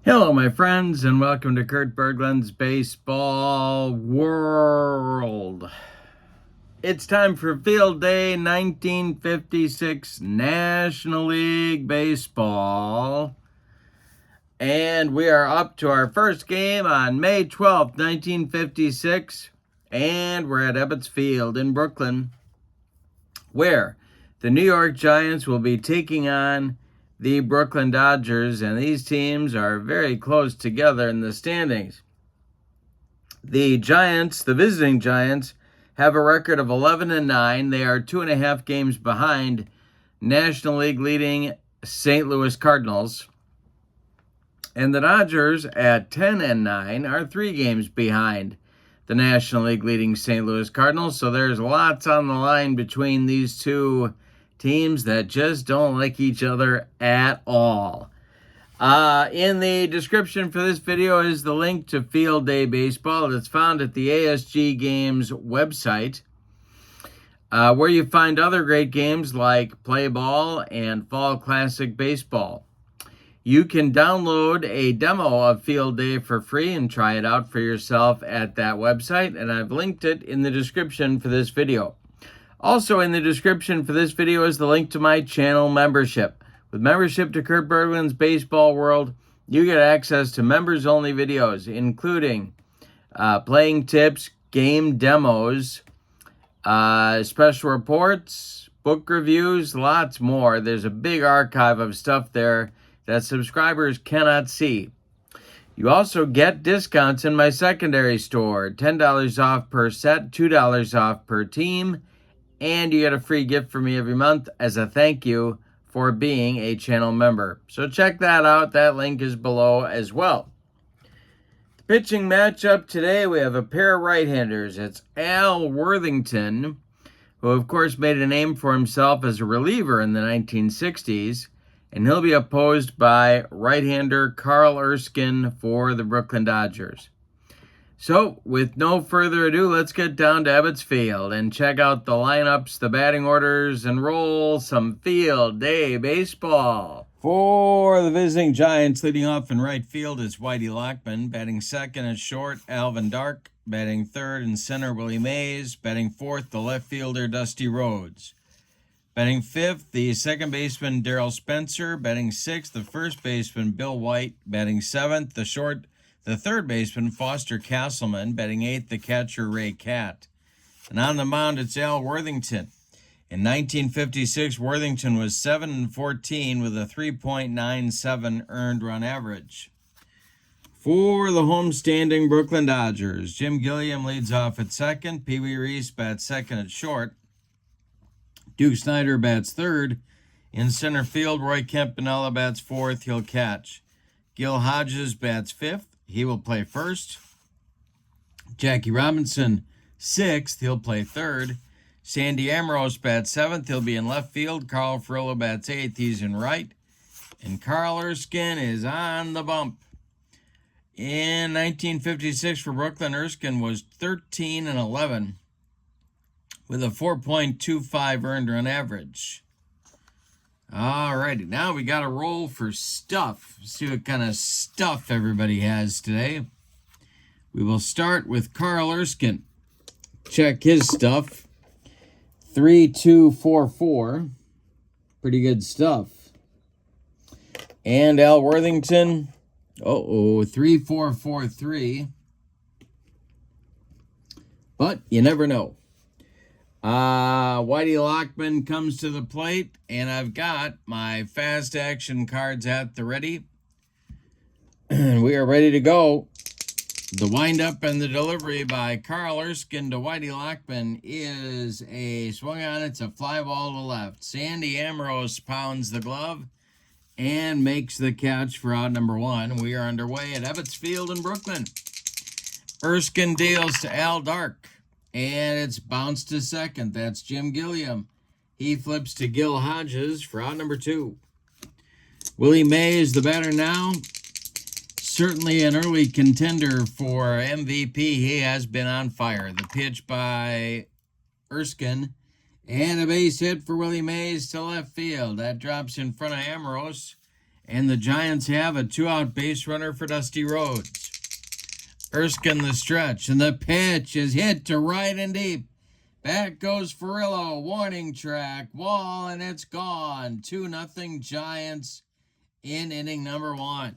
Hello, my friends, and welcome to Kurt Berglund's Baseball World. It's time for Field Day 1956 National League Baseball. And we are up to our first game on May 12th, 1956. And we're at Ebbets Field in Brooklyn, where the New York Giants will be taking on the Brooklyn Dodgers, and these teams are very close together in the standings. The Giants, the visiting Giants, have a record of 11-9. They are 2.5 games behind National League leading St. Louis Cardinals. And the Dodgers at 10-9 are 3 games behind the National League leading St. Louis Cardinals. So there's lots on the line between these two teams that just don't like each other at all. In the description for this video is the link to Field Day Baseball that's found at the ASG Games website, where you find other great games like Play Ball and Fall Classic Baseball. You can download a demo of Field Day for free and try it out for yourself at that website, and I've linked it in the description for this video. Also in the description for this video is the link to my channel membership. With membership to Kurt Berglund's Baseball World, you get access to members-only videos, including playing tips, game demos, special reports, book reviews, lots more. There's a big archive of stuff there that subscribers cannot see. You also get discounts in my secondary store, $10 off per set, $2 off per team, and you get a free gift from me every month as a thank you for being a channel member. So check that out. That link is below as well. The pitching matchup today, we have a pair of right-handers. It's Al Worthington, who of course made a name for himself as a reliever in the 1960s, and he'll be opposed by right-hander Carl Erskine for the Brooklyn Dodgers. So, with no further ado, let's get down to Ebbets Field and check out the lineups, the batting orders, and roll some Field Day Baseball. For the visiting Giants, leading off in right field is Whitey Lockman. Batting second and short, Alvin Dark. Batting third and center, Willie Mays. Batting fourth, the left fielder, Dusty Rhodes. Batting fifth, the second baseman, Darrell Spencer. Batting sixth, the first baseman, Bill White. Batting seventh, the third baseman, Foster Castleman. Batting eighth, the catcher, Ray Catt. And on the mound, it's Al Worthington. In 1956, Worthington was 7-14 with a 3.97 earned run average. For the homestanding Brooklyn Dodgers, Jim Gilliam leads off at second. Pee Wee Reese bats second at short. Duke Snyder bats third. In center field, Roy Campanella bats fourth. He'll catch. Gil Hodges bats fifth. He will play first. Jackie Robinson, sixth. He'll play third. Sandy Ambrose bats seventh. He'll be in left field. Carl Furillo bats eighth. He's in right. And Carl Erskine is on the bump. In 1956 for Brooklyn, Erskine was 13-11 with a 4.25 earned run average. All righty, now we got to roll for stuff. See what kind of stuff everybody has today. We will start with Carl Erskine. Check his stuff. 3-2-4-4. Pretty good stuff. And Al Worthington. 3-4-4-3. But you never know. Whitey Lockman comes to the plate, and I've got my fast action cards at the ready. We are ready to go. The windup and the delivery by Carl Erskine to Whitey Lockman is a swung on. It's a fly ball to left. Sandy Ambrose pounds the glove and makes the catch for out number one. We are underway at Ebbets Field in Brooklyn. Erskine deals to Al Dark. And it's bounced to second. That's Jim Gilliam. He flips to Gil Hodges for out number two. Willie Mays, the batter now. Certainly an early contender for MVP. He has been on fire. The pitch by Erskine. And a base hit for Willie Mays to left field. That drops in front of Ambrose. And the Giants have a 2-out base runner for Dusty Rhodes. Erskine the stretch, and the pitch is hit to right and deep. Back goes Furillo, warning track, wall, and it's gone. 2-0 Giants in inning number 1.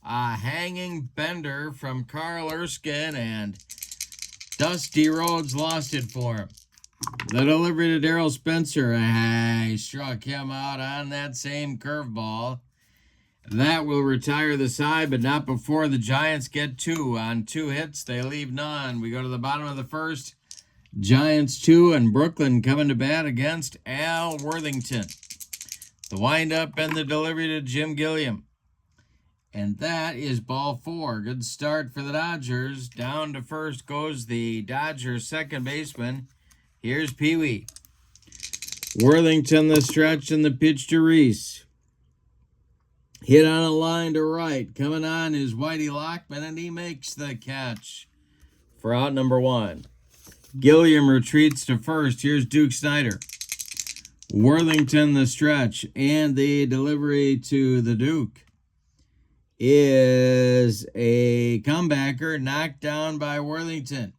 A hanging bender from Carl Erskine, and Dusty Rhodes lost it for him. The delivery to Darryl Spencer. He struck him out on that same curveball. That will retire the side, but not before the Giants get 2. On 2 hits, they leave none. We go to the bottom of the first. Giants 2, and Brooklyn coming to bat against Al Worthington. The windup and the delivery to Jim Gilliam. And that is ball 4. Good start for the Dodgers. Down to first goes the Dodgers second baseman. Here's Pee Wee. Worthington the stretch and the pitch to Reese. Hit on a line to right. Coming on is Whitey Lockman, and he makes the catch for out number 1. Gilliam retreats to first. Here's Duke Snyder. Worthington the stretch, and the delivery to the Duke is a comebacker knocked down by Worthington.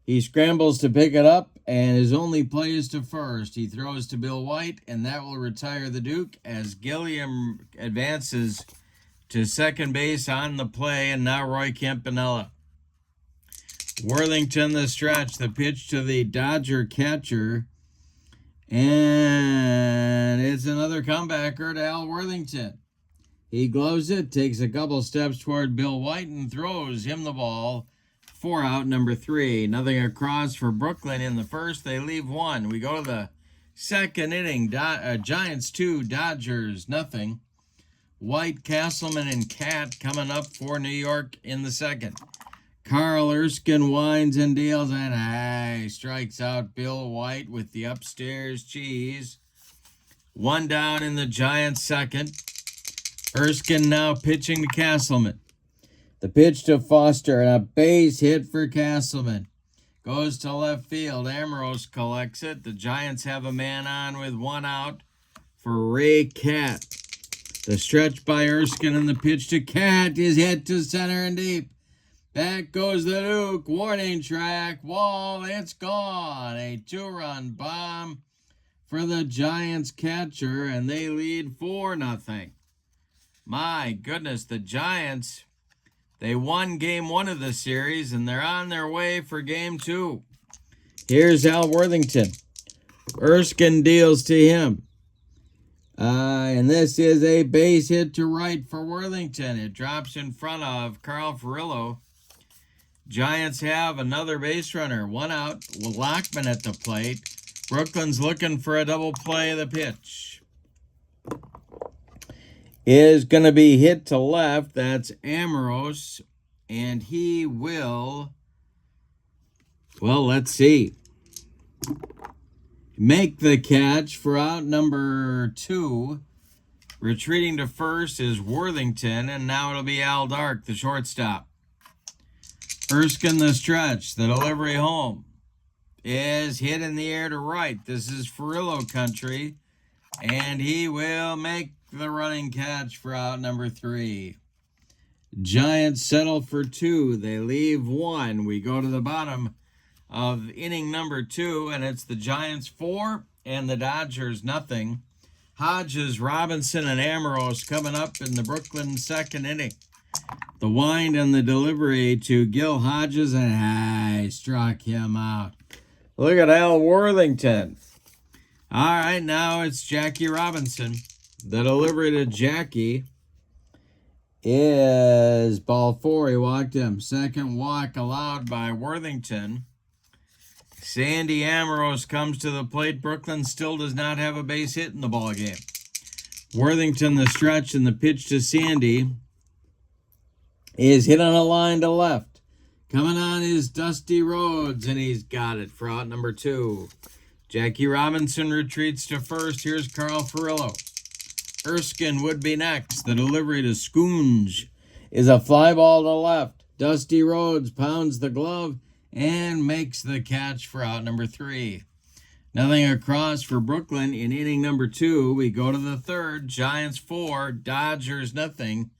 He scrambles to pick it up, and his only play is to first. He throws to Bill White, and that will retire the Duke as Gilliam advances to second base on the play, and now Roy Campanella. Worthington the stretch, the pitch to the Dodger catcher, and it's another comebacker to Al Worthington. He gloves it, takes a couple steps toward Bill White, and throws him the ball for out number 3. Nothing across for Brooklyn in the first. They leave 1. We go to the second inning. Giants 2, Dodgers nothing. White, Castleman, and Cat coming up for New York in the second. Carl Erskine winds and deals, and he strikes out Bill White with the upstairs cheese. 1 down in the Giants second. Erskine now pitching to Castleman. The pitch to Foster, and a base hit for Castleman. Goes to left field. Ambrose collects it. The Giants have a man on with 1 out for Ray Cat. The stretch by Erskine, and the pitch to Cat is hit to center and deep. Back goes the Duke. Warning track. Wall. It's gone. A 2-run bomb for the Giants catcher, and they lead 4-0. My goodness, the Giants, they won game 1 of the series, and they're on their way for game 2. Here's Al Worthington. Erskine deals to him. And this is a base hit to right for Worthington. It drops in front of Carl Furillo. Giants have another base runner. 1 out with Lockman at the plate. Brooklyn's looking for a double play. The pitch is going to be hit to left. That's Ambrose, and he will, well, let's see, make the catch for out number 2. Retreating to first is Worthington, and now it'll be Al Dark, the shortstop. Erskine the stretch, the delivery home is hit in the air to right. This is Furillo country, and he will make the running catch for out number 3. Giants settle for 2. They leave 1. We go to the bottom of inning number 2, and it's the Giants 4 and the Dodgers nothing. Hodges, Robinson, and Ambrose coming up in the Brooklyn second inning. The wind and the delivery to Gil Hodges, and struck him out. Look at Al Worthington. All right, now it's Jackie Robinson. The delivery to Jackie is ball 4. He walked him. Second walk allowed by Worthington. Sandy Ambrose comes to the plate. Brooklyn still does not have a base hit in the ball game. Worthington the stretch, and the pitch to Sandy is hit on a line to left. Coming on is Dusty Rhodes, and he's got it for out number 2. Jackie Robinson retreats to first. Here's Carl Furillo. Erskine would be next. The delivery to Schoonge is a fly ball to left. Dusty Rhodes pounds the glove and makes the catch for out number 3. Nothing across for Brooklyn in inning number 2. We go to the third. Giants 4, Dodgers nothing.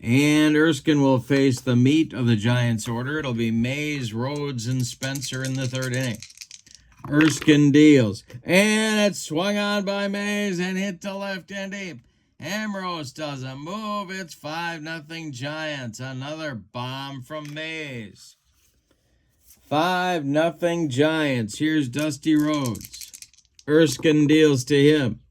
And Erskine will face the meat of the Giants order. It'll be Mays, Rhodes, and Spencer in the third inning. Erskine deals. And it's swung on by Mays and hit to left and deep. Ambrose doesn't move. It's 5-0 Giants. Another bomb from Mays. 5-0 Giants. Here's Dusty Rhodes. Erskine deals to him.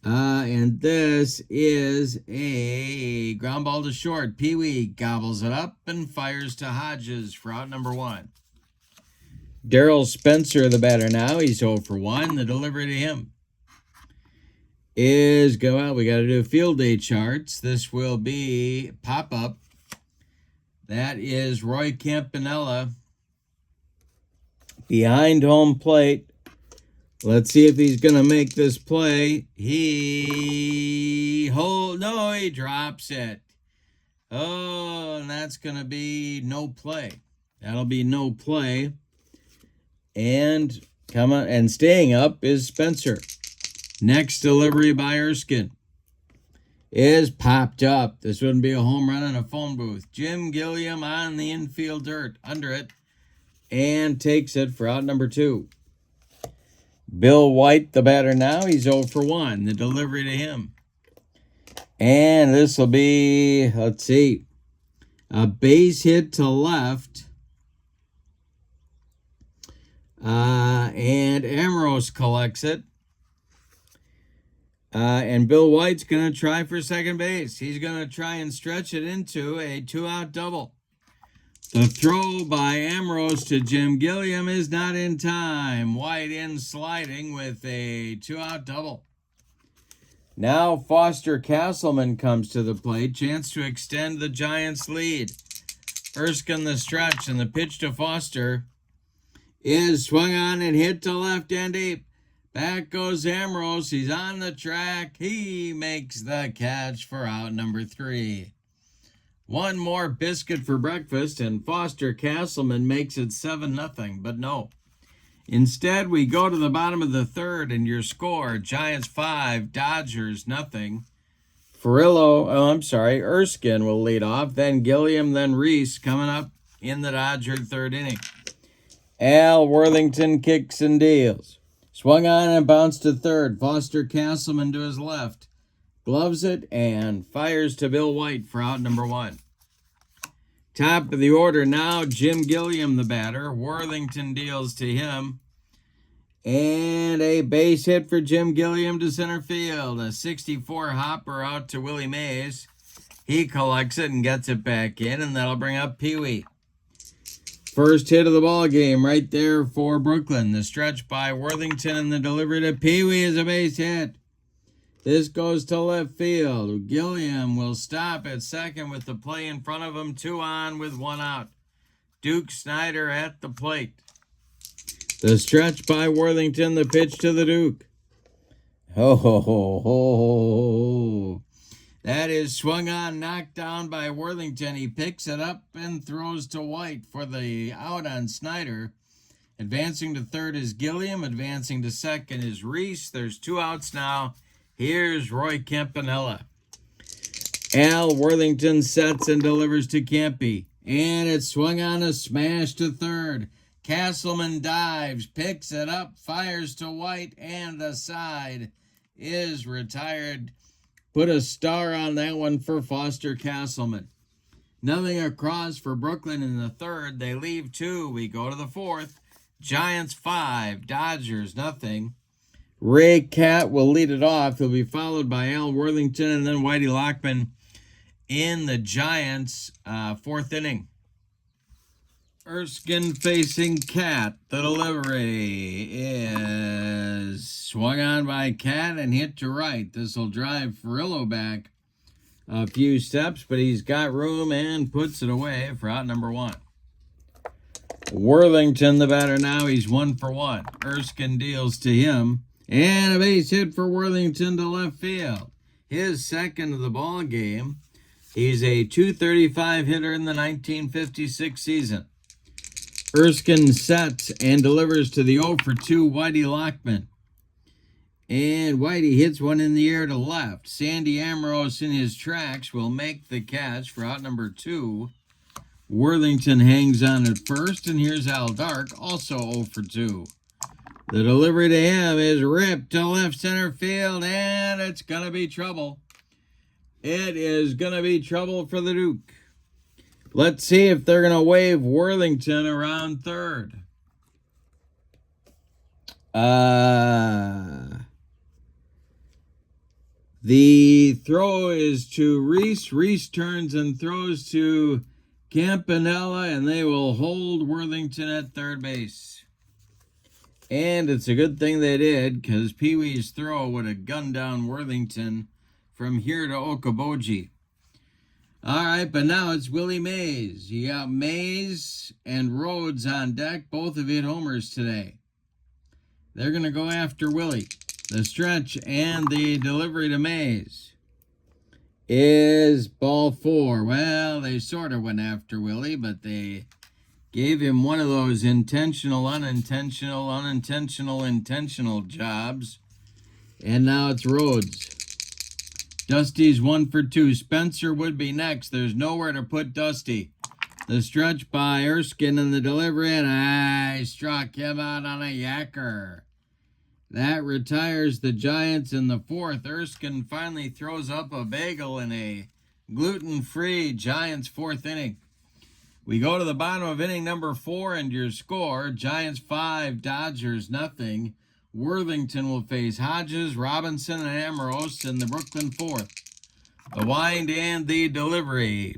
And this is a ground ball to short. Pee Wee gobbles it up and fires to Hodges for out number 1. Darryl Spencer, the batter now. He's 0 for 1. The delivery to him is go out. We got to do field day charts. This will be pop-up. That is Roy Campanella behind home plate. Let's see if he's going to make this play. He drops it. Oh, and that's going to be no play. That'll be no play. And come on, and staying up is Spencer. Next delivery by Erskine is popped up. This wouldn't be a home run in a phone booth. Jim Gilliam on the infield dirt under it and takes it for out number 2. Bill White, the batter now. He's 0 for 1. The delivery to him. And this will be, let's see, a base hit to left. And Ambrose collects it. And Bill White's going to try for second base. He's going to try and stretch it into a 2-out double. The throw by Ambrose to Jim Gilliam is not in time. White in sliding with a 2-out double. Now Foster Castleman comes to the plate. Chance to extend the Giants' lead. Erskine the stretch, and the pitch to Foster is swung on and hit to left and deep. Back goes Ambrose. He's on the track. He makes the catch for out number 3. One more biscuit for breakfast, and Foster Castleman makes it 7-0. But no. Instead, we go to the bottom of the third, and your score, Giants 5, Dodgers nothing. Erskine will lead off. Then Gilliam, then Reese coming up in the Dodger third inning. Al Worthington kicks and deals. Swung on and bounced to third. Foster Castleman to his left. Gloves it and fires to Bill White for out number 1. Top of the order now, Jim Gilliam, the batter. Worthington deals to him. And a base hit for Jim Gilliam to center field. A 64 hopper out to Willie Mays. He collects it and gets it back in, and that'll bring up Pee Wee. First hit of the ball game right there for Brooklyn. The stretch by Worthington and the delivery to Pee Wee is a base hit. This goes to left field. Gilliam will stop at second with the play in front of him. 2 on with 1 out. Duke Snyder at the plate. The stretch by Worthington. The pitch to the Duke. Ho, ho, ho, ho, ho. That is swung on, knocked down by Worthington. He picks it up and throws to White for the out on Snyder. Advancing to third is Gilliam. Advancing to second is Reese. There's 2 outs now. Here's Roy Campanella. Al Worthington sets and delivers to Campy. And it's swung on, a smash to third. Castleman dives, picks it up, fires to White, and the side is retired. Put a star on that one for Foster Castleman. Nothing across for Brooklyn in the third. They leave 2. We go to the fourth. Giants 5, Dodgers nothing. Ray Catt will lead it off. He'll be followed by Al Worthington and then Whitey Lockman in the Giants' fourth inning. Erskine facing Catt. The delivery is swung on by Catt and hit to right. This will drive Furillo back a few steps, but he's got room and puts it away for out number 1. Worthington, the batter now. He's 1 for 1. Erskine deals to him. And a base hit for Worthington to left field. His second of the ball game. He's a .235 hitter in the 1956 season. Erskine sets and delivers to the 0 for 2 Whitey Lockman. And Whitey hits one in the air to left. Sandy Ambrose in his tracks will make the catch for out number 2. Worthington hangs on at first, and here's Al Dark, also 0 for 2. The delivery to him is ripped to left center field, and it's going to be trouble. It is going to be trouble for the Duke. Let's see if they're going to wave Worthington around third. The throw is to Reese. Reese turns and throws to Campanella, and they will hold Worthington at third base. And it's a good thing they did, because Pee Wee's throw would have gunned down Worthington from here to Okoboji. All right, but now it's Willie Mays. You got Mays and Rhodes on deck. Both have hit homers today. They're going to go after Willie. The stretch and the delivery to Mays is ball 4. Well, they sort of went after Willie, but they gave him one of those intentional, intentional jobs. And now it's Rhodes. Dusty's 1 for 2. Spencer would be next. There's nowhere to put Dusty. The stretch by Erskine and the delivery, and I struck him out on a yacker. That retires the Giants in the 4th. Erskine finally throws up a bagel in a gluten-free Giants 4th inning. We go to the bottom of inning number 4, and your score, Giants 5, Dodgers nothing. Worthington will face Hodges, Robinson, and Ambrose in the Brooklyn 4th. The wind and the delivery.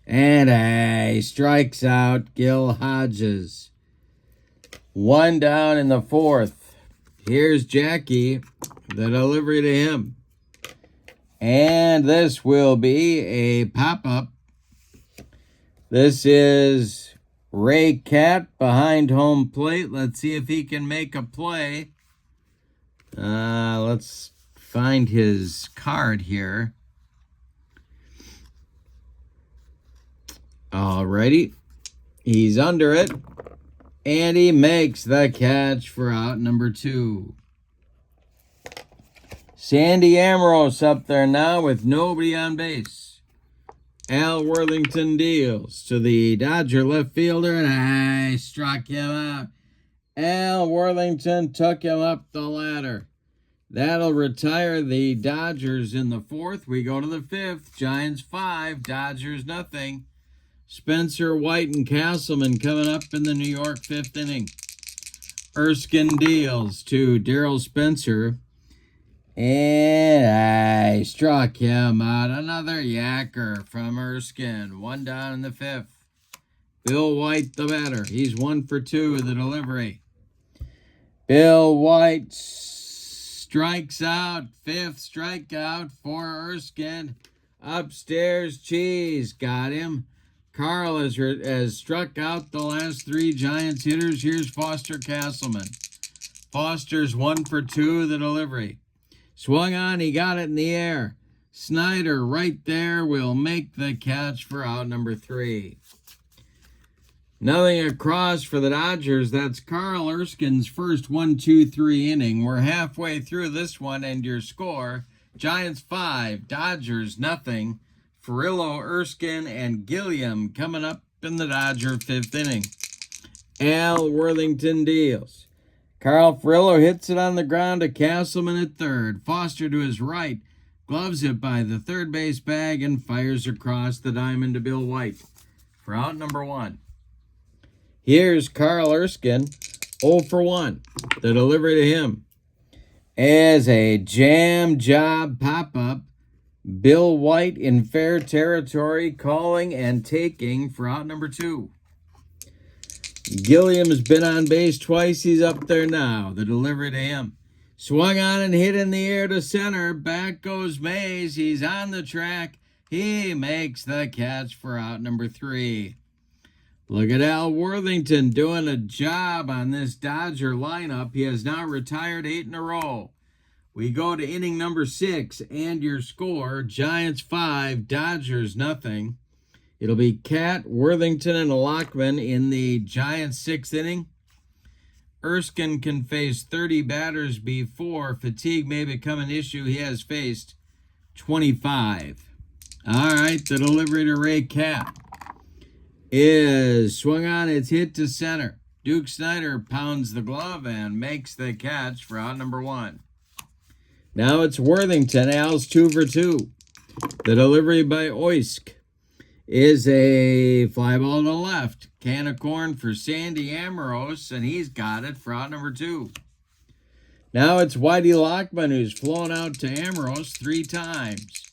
And he strikes out Gil Hodges. 1 down in the 4th. Here's Jackie, the delivery to him. And this will be a pop-up. This is Ray Cat behind home plate. Let's see if he can make a play. Let's find his card here. Alrighty. He's under it. And he makes the catch for out number 2. Sandy Ambrose up there now with nobody on base. Al Worthington deals to the Dodger left fielder, and I struck him out. Al Worthington took him up the ladder. That'll retire the Dodgers in the 4th. We go to the 5th. Giants 5, Dodgers nothing. Spencer, White, and Castleman coming up in the New York 5th inning. Erskine deals to Darryl Spencer. And I struck him out. Another yacker from Erskine. 1 down in the 5th. Bill White, the batter. He's 1 for 2 with the delivery. Bill White strikes out. 5th strikeout for Erskine. Upstairs, Cheese got him. Carl has struck out the last 3 Giants hitters. Here's Foster Castleman. Foster's 1 for 2, the delivery. Swung on, he got it in the air. Snyder right there will make the catch for out number 3. Nothing across for the Dodgers. That's Carl Erskine's first 1-2-3 inning. We're halfway through this one, and your score, Giants 5, Dodgers nothing. Furillo, Erskine, and Gilliam coming up in the Dodger 5th inning. Al Worthington deals. Carl Furillo hits it on the ground to Castleman at third. Foster to his right, gloves it by the third base bag, and fires across the diamond to Bill White for out number 1. Here's Carl Erskine, 0 for 1. The delivery to him as a jam job pop-up. Bill White in fair territory, calling and taking for out number 2. Gilliam's been on base twice. He's up there now. The delivery to him. Swung on and hit in the air to center. Back goes Mays. He's on the track. He makes the catch for out number 3. Look at Al Worthington doing a job on this Dodger lineup. He has now retired 8 in a row. We go to inning number 6, and your score, Giants 5, Dodgers nothing. It'll be Cat, Worthington, and Lockman in the Giants' 6th inning. Erskine can face 30 batters before fatigue may become an issue. He has faced 25. All right, the delivery to Ray Cat is swung on. It's hit to center. Duke Snyder pounds the glove and makes the catch for out number 1. Now it's Worthington. Al's 2 for 2. The delivery by Oysk is a fly ball to left. Can of corn for Sandy Amoros, and he's got it for out number 2. Now it's Whitey Lockman, who's flown out to Amoros 3 times.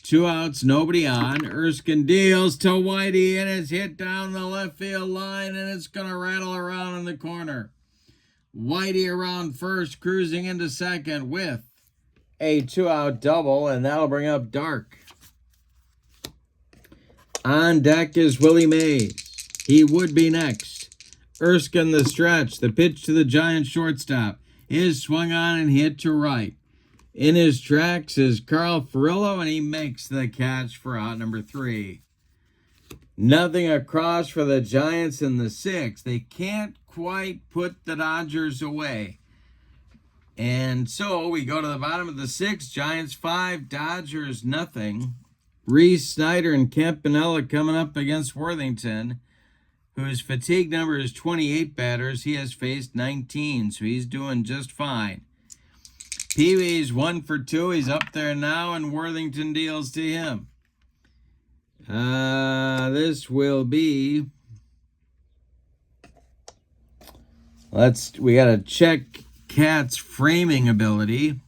2 outs, nobody on. Erskine deals to Whitey, and it's hit down the left field line, and it's going to rattle around in the corner. Whitey around first, cruising into second with a 2-out double, and that'll bring up Dark. On deck is Willie Mays. He would be next. Erskine the stretch. The pitch to the Giant shortstop is swung on and hit to right. In his tracks is Carl Furillo, and he makes the catch for out number 3. Nothing across for the Giants in the 6th. They can't quite put the Dodgers away. And so we go to the bottom of the 6th. Giants 5, Dodgers nothing. Reese, Snyder, and Campanella coming up against Worthington, whose fatigue number is 28 batters. He has faced 19, so he's doing just fine. Pee-wee's 1 for 2. He's up there now, and Worthington deals to him. This will be... We got to check Cat's framing ability.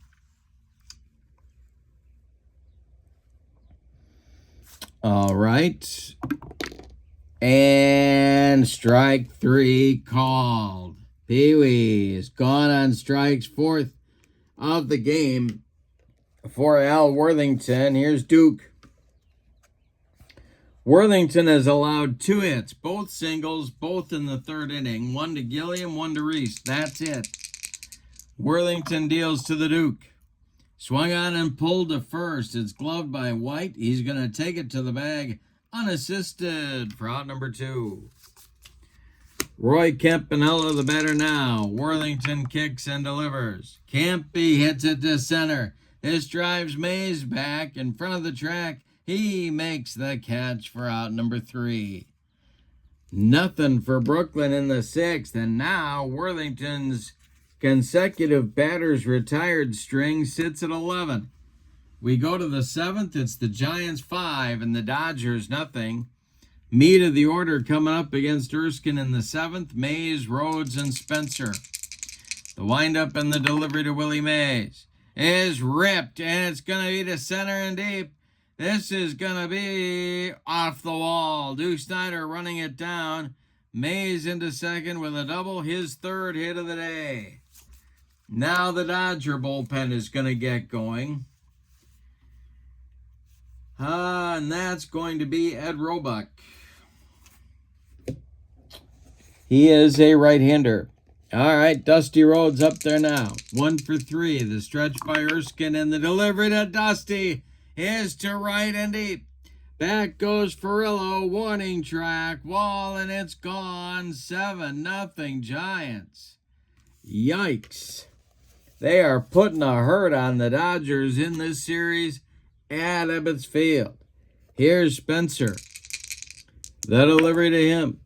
All right. And strike 3 called. Pee-wee is gone on strikes, 4th of the game for Al Worthington. Here's Duke. Worthington has allowed 2 hits, both singles, both in the 3rd inning. 1 to Gilliam, 1 to Reese. That's it. Worthington deals to the Duke. Swung on and pulled to first. It's gloved by White. He's going to take it to the bag unassisted for out number 2. Roy Campanella, the batter now. Worthington kicks and delivers. Campy hits it to center. This drives Mays back in front of the track. He makes the catch for out number 3. Nothing for Brooklyn in the 6th. And now Worthington's consecutive batters retired string sits at 11. We go to the 7th. It's the Giants 5 and the Dodgers nothing. Meat of the order coming up against Erskine in the 7th. Mays, Rhodes, and Spencer. The windup and the delivery to Willie Mays is ripped, and it's going to be to center and deep. This is going to be off the wall. Duke Snyder running it down. Mays into second with a double, his 3rd hit of the day. Now the Dodger bullpen is going to get going. And that's going to be Ed Roebuck. He is a right-hander. All right, Dusty Rhodes up there now. 1 for 3. The stretch by Erskine, and the delivery to Dusty is to right and deep. Back goes Furillo. Warning track. Wall, and it's gone. 7-0 Giants. Yikes. They are putting a hurt on the Dodgers in this series at Ebbets Field. Here's Spencer. The delivery to him.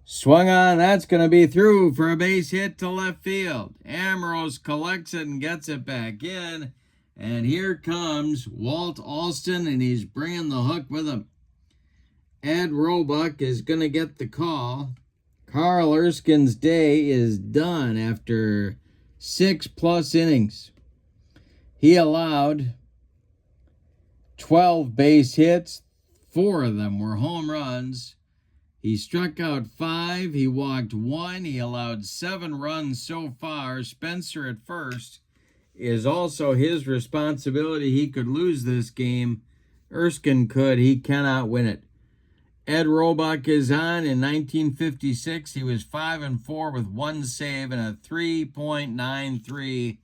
Swung on, that's going to be through for a base hit to left field. Amoros collects it and gets it back in. And here comes Walt Alston, and he's bringing the hook with him. Ed Roebuck is going to get the call. Carl Erskine's day is done after 6+ innings. He allowed 12 base hits. 4 of them were home runs. He struck out 5. He walked 1. He allowed 7 runs so far. Spencer at first is also his responsibility. He could lose this game. Erskine could. He cannot win it. Ed Roebuck is on. In 1956, he was 5-4 with 1 save and a 3.93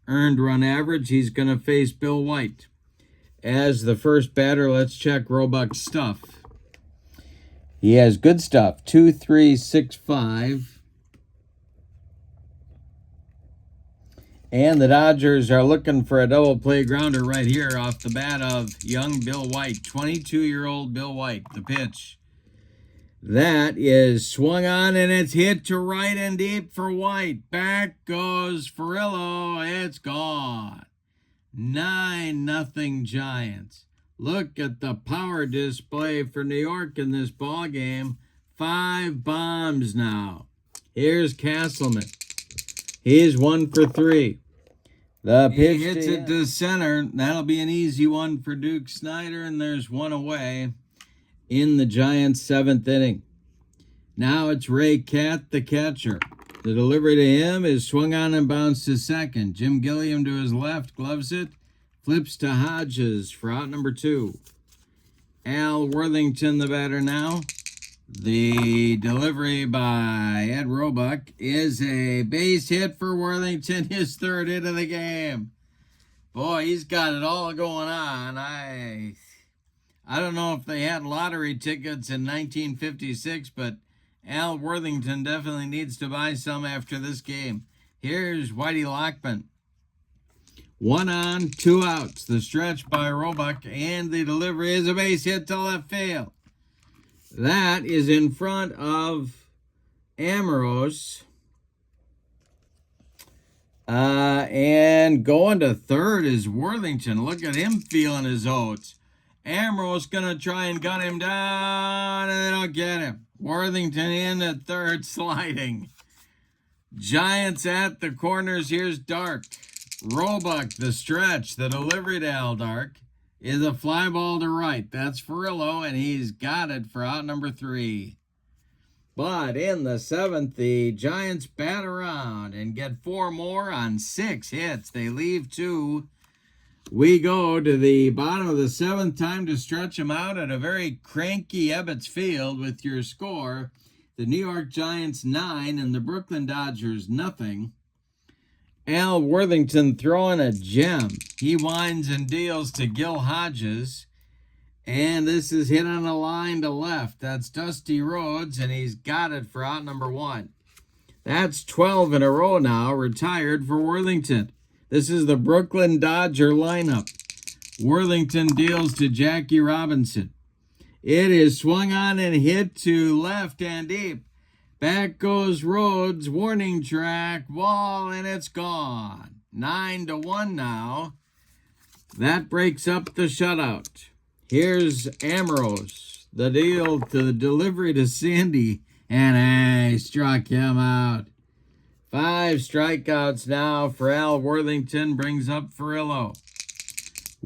earned run average. He's going to face Bill White. As the first batter, let's check Roebuck's stuff. He has good stuff. 2, 3, 6, 5. And the Dodgers are looking for a double play grounder right here off the bat of young Bill White. 22-year-old Bill White. The pitch. That is swung on, and it's hit to right and deep for White. Back goes Furillo. It's gone. 9-0 Giants. Look at the power display for New York in this ball game. 5 bombs now. Here's Castleman. He's 1 for 3. The pitch hits it to center. That'll be an easy one for Duke Snyder, and there's one away in the Giants' 7th inning. Now it's Ray Catt, the catcher. The delivery to him is swung on and bounced to second. Jim Gilliam to his left, gloves it, flips to Hodges for out number 2. Al Worthington, the batter now. The delivery by Ed Roebuck is a base hit for Worthington, his 3rd hit of the game. Boy, he's got it all going on. I don't know if they had lottery tickets in 1956, but Al Worthington definitely needs to buy some after this game. Here's Whitey Lockman. 1 on, 2 outs. The stretch by Roebuck, and the delivery is a base hit to left field. That is in front of Ambrose. And going to third is Worthington. Look at him feeling his oats. Ambrose going to try and gun him down, and they don't get him. Worthington in at third, sliding. Giants at the corners. Here's Dark. Roebuck, the stretch. The delivery to Al Dark is a fly ball to right. That's Furillo, and he's got it for out number 3. But in the 7th, the Giants bat around and get 4 more on 6 hits. They leave 2. We go to the bottom of the 7th, time to stretch them out at a very cranky Ebbets Field with your score. The New York Giants 9 and the Brooklyn Dodgers nothing. Al Worthington throwing a gem. He winds and deals to Gil Hodges. And this is hit on a line to left. That's Dusty Rhodes, and he's got it for out number 1. That's 12 in a row now, retired for Worthington. This is the Brooklyn Dodger lineup. Worthington deals to Jackie Robinson. It is swung on and hit to left and deep. Back goes Rhodes, warning track, wall, and it's gone. 9-1 now. That breaks up the shutout. Here's Ambrose. The deal to the delivery to Sandy, and he struck him out. 5 strikeouts now for Al Worthington, brings up Furillo.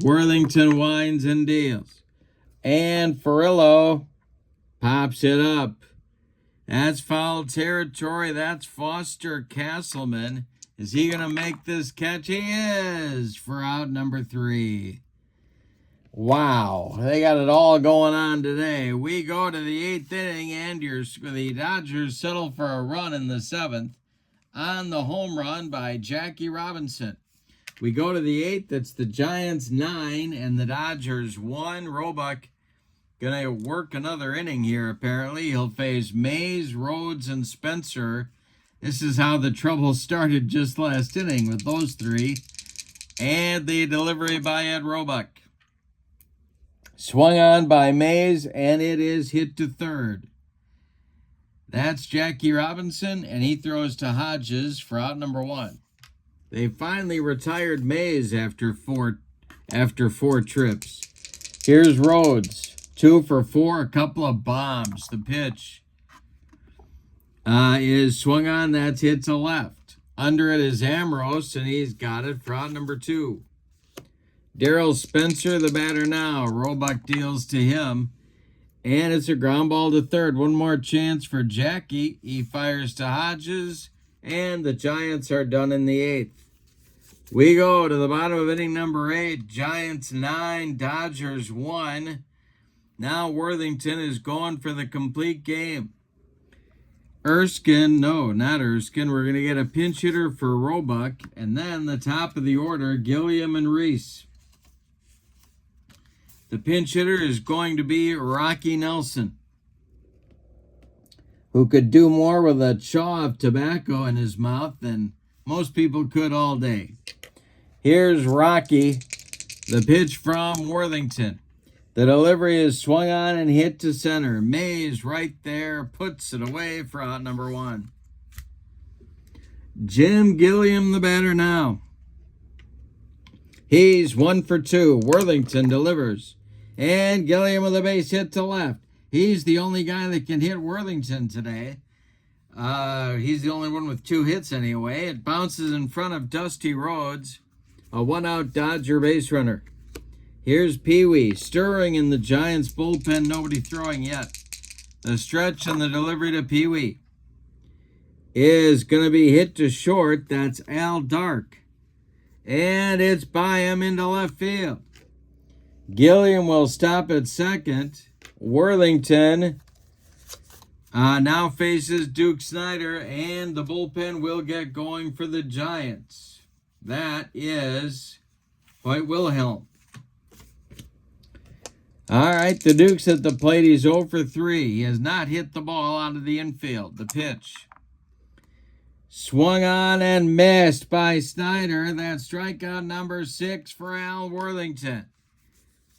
Worthington winds and deals. And Furillo pops it up. That's foul territory. That's Foster Castleman. Is he going to make this catch? He is for out number 3. Wow, they got it all going on today. We go to the 8th inning, and the Dodgers settle for a run in the 7th on the home run by Jackie Robinson. We go to the 8th. It's the Giants 9 and the Dodgers 1. Roebuck going to work another inning here, apparently. He'll face Mays, Rhodes, and Spencer. This is how the trouble started just last inning with those 3. And the delivery by Ed Roebuck. Swung on by Mays, and it is hit to third. That's Jackie Robinson, and he throws to Hodges for out number 1. They finally retired Mays after four trips. Here's Rhodes. 2 for 4, a couple of bombs. The pitch is swung on. That's hit to left. Under it is Ambrose, and he's got it for out number 2. Darryl Spencer, the batter now. Roebuck deals to him, and it's a ground ball to third. One more chance for Jackie. He fires to Hodges, and the Giants are done in the 8th. We go to the bottom of inning number 8. Giants 9, Dodgers 1. Now Worthington is going for the complete game. Erskine, no, not Erskine. We're going to get a pinch hitter for Roebuck, and then the top of the order, Gilliam and Reese. The pinch hitter is going to be Rocky Nelson. who could do more with a chaw of tobacco in his mouth than most people could all day. Here's Rocky, the pitch from Worthington. The delivery is swung on and hit to center. Mays right there puts it away for out number 1. Jim Gilliam, the batter now. He's 1 for 2. Worthington delivers. And Gilliam with a base hit to left. He's the only guy that can hit Worthington today. He's the only one with 2 hits anyway. It bounces in front of Dusty Rhodes, a 1-out Dodger base runner. Here's Pee Wee stirring in the Giants bullpen. Nobody throwing yet. The stretch and the delivery to Pee Wee is going to be hit to short. That's Al Dark. And it's by him into left field. Gilliam will stop at second. Worthington now faces Duke Snyder, and the bullpen will get going for the Giants. That is White Wilhelm. All right, the Duke's at the plate. He's 0 for 3. He has not hit the ball out of the infield. The pitch swung on and missed by Snyder. That's strikeout number 6 for Al Worthington.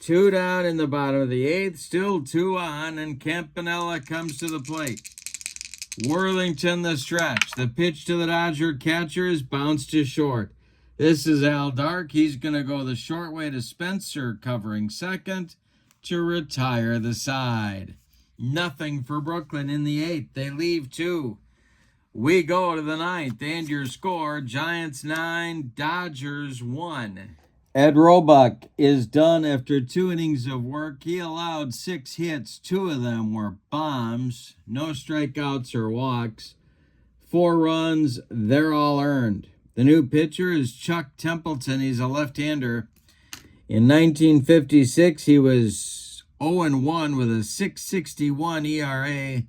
2 down in the bottom of the 8th. Still 2 on, and Campanella comes to the plate. Worthington the stretch. The pitch to the Dodger catcher is bounced to short. This is Al Dark. He's going to go the short way to Spencer, covering second to retire the side. Nothing for Brooklyn in the 8th. They leave 2. We go to the 9th, and your score, Giants 9, Dodgers 1. Ed Roebuck is done after 2 innings of work. He allowed 6 hits. 2 of them were bombs. No strikeouts or walks. 4 runs. They're all earned. The new pitcher is Chuck Templeton. He's a left-hander. In 1956, he was 0-1 with a 6.61 ERA,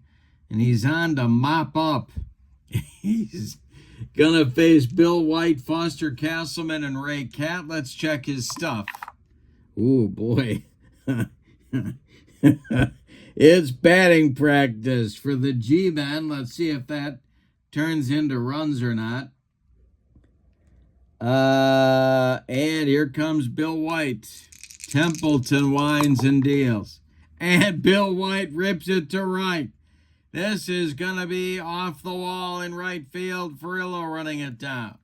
and he's on to mop up. He's going to face Bill White, Foster Castleman, and Ray Catt. Let's check his stuff. Ooh, boy. It's batting practice for the G-Men. Let's see if that turns into runs or not. And here comes Bill White. Templeton winds and deals. And Bill White rips it to right. This is going to be off the wall in right field. Furillo running it down.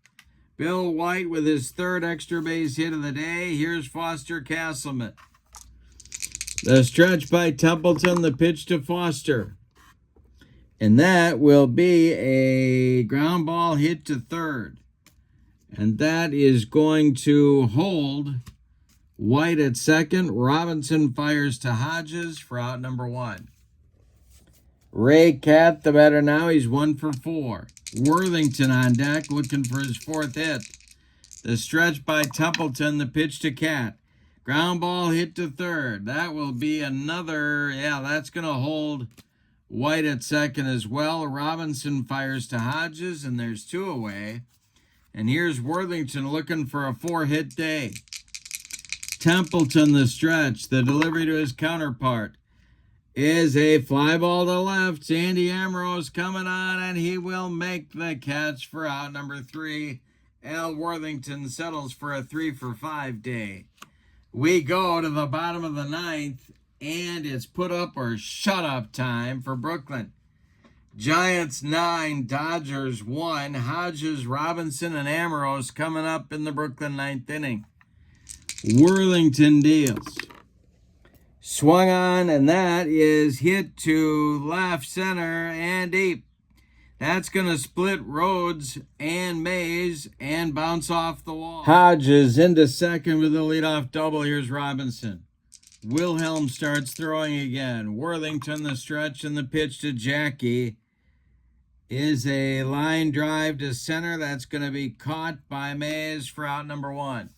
Bill White with his 3rd extra base hit of the day. Here's Foster Castleman. The stretch by Templeton, the pitch to Foster. And that will be a ground ball hit to 3rd. And that is going to hold White at second. Robinson fires to Hodges for out number 1. Ray Catt, the batter now. He's 1 for 4. Worthington on deck looking for his 4th hit. The stretch by Templeton, the pitch to Catt. Ground ball hit to 3rd. That will be another, that's going to hold White at second as well. Robinson fires to Hodges, and there's 2 away. And here's Worthington looking for a 4-hit day. Templeton the stretch. The delivery to his counterpart is a fly ball to left. Sandy Ambrose coming on, and he will make the catch for out number 3. Al Worthington settles for a 3 for 5 day. We go to the bottom of the 9th, and it's put up or shut up time for Brooklyn. Giants 9, Dodgers 1. Hodges, Robinson, and Ambrose coming up in the Brooklyn 9th inning. Worthington deals. Swung on, and that is hit to left center and deep. That's going to split Rhodes and Mays and bounce off the wall. Hodges into second with a leadoff double. Here's Robinson. Wilhelm starts throwing again. Worthington the stretch, and the pitch to Jackie is a line drive to center. That's going to be caught by Mays for out number 1.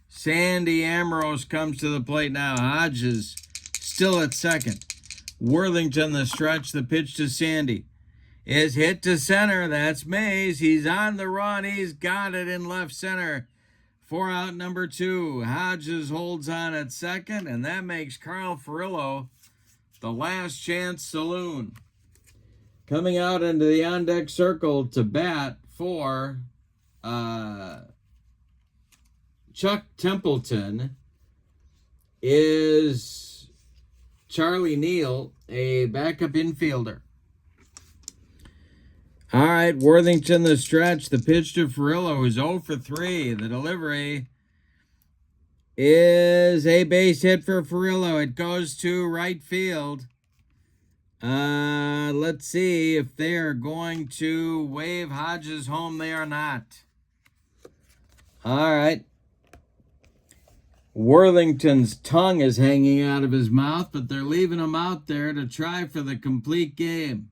Sandy Ambrose comes to the plate now. Hodges still at second. Worthington the stretch. The pitch to Sandy is hit to center. That's Mays. He's on the run. He's got it in left center for out number 2. Hodges holds on at second, and that makes Carl Furillo the last chance saloon. Coming out into the on-deck circle to bat for Chuck Templeton is Charlie Neal, a backup infielder. All right, Worthington, the stretch. The pitch to Furillo is 0 for 3. The delivery is a base hit for Furillo. It goes to right field. Let's see if they are going to wave Hodges home. They are not. All right. Worthington's tongue is hanging out of his mouth, but they're leaving him out there to try for the complete game.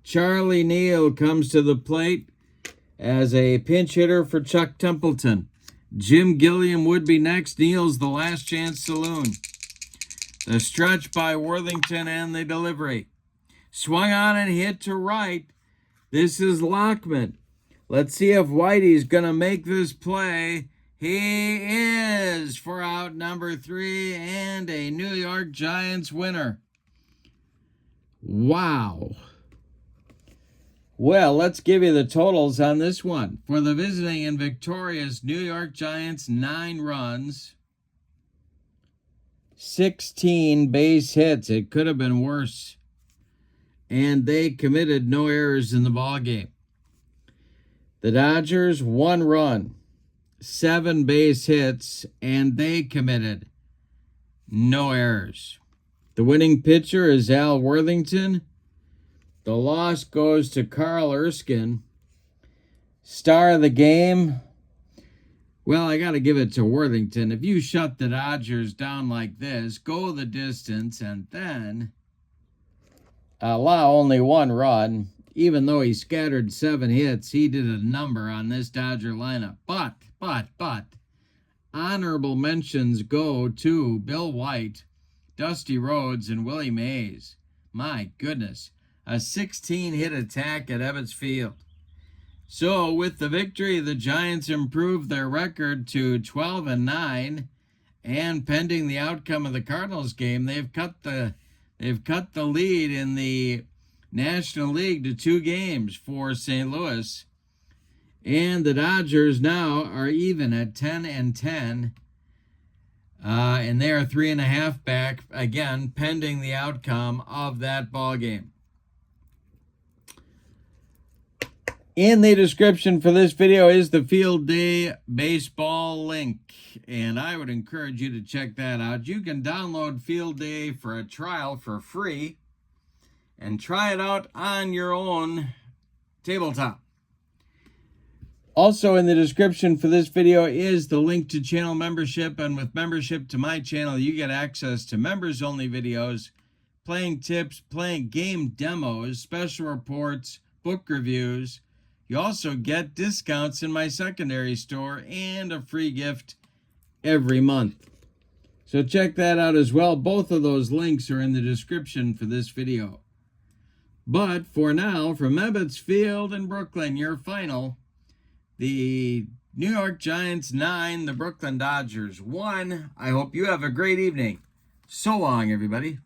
Charlie Neal comes to the plate as a pinch hitter for Chuck Templeton. Jim Gilliam would be next. Neal's the last chance saloon. The stretch by Worthington and the delivery. Swung on and hit to right. This is Lockman. Let's see if Whitey's going to make this play. He is for out number 3 and a New York Giants winner. Wow. Well, let's give you the totals on this one. For the visiting and victorious New York Giants, 9 runs, 16 base hits. It could have been worse. And they committed no errors in the ballgame. The Dodgers, 1 run, 7 base hits, and they committed no errors. The winning pitcher is Al Worthington. The loss goes to Carl Erskine. Star of the game. Well, I got to give it to Worthington. If you shut the Dodgers down like this, go the distance, and then allow only 1 run, even though he scattered 7 hits, he did a number on this Dodger lineup. But, honorable mentions go to Bill White, Dusty Rhodes, and Willie Mays. My goodness. A 16-hit attack at Ebbets Field. So, with the victory, the Giants improved their record to 12-9, and pending the outcome of the Cardinals game, they've cut the lead in the National League to 2 games for St. Louis, and the Dodgers now are even at 10-10, and they are 3.5 back again, pending the outcome of that ball game. In the description for this video is the Field Day Baseball link, and I would encourage you to check that out. You can download Field Day for a trial for free and try it out on your own tabletop. Also in the description for this video is the link to channel membership, and with membership to my channel, you get access to members-only videos, playing tips, playing game demos, special reports, book reviews. You also get discounts in my secondary store and a free gift every month. So check that out as well. Both of those links are in the description for this video. But for now, from Ebbets Field in Brooklyn, your final, the New York Giants 9, the Brooklyn Dodgers 1. I hope you have a great evening. So long, everybody.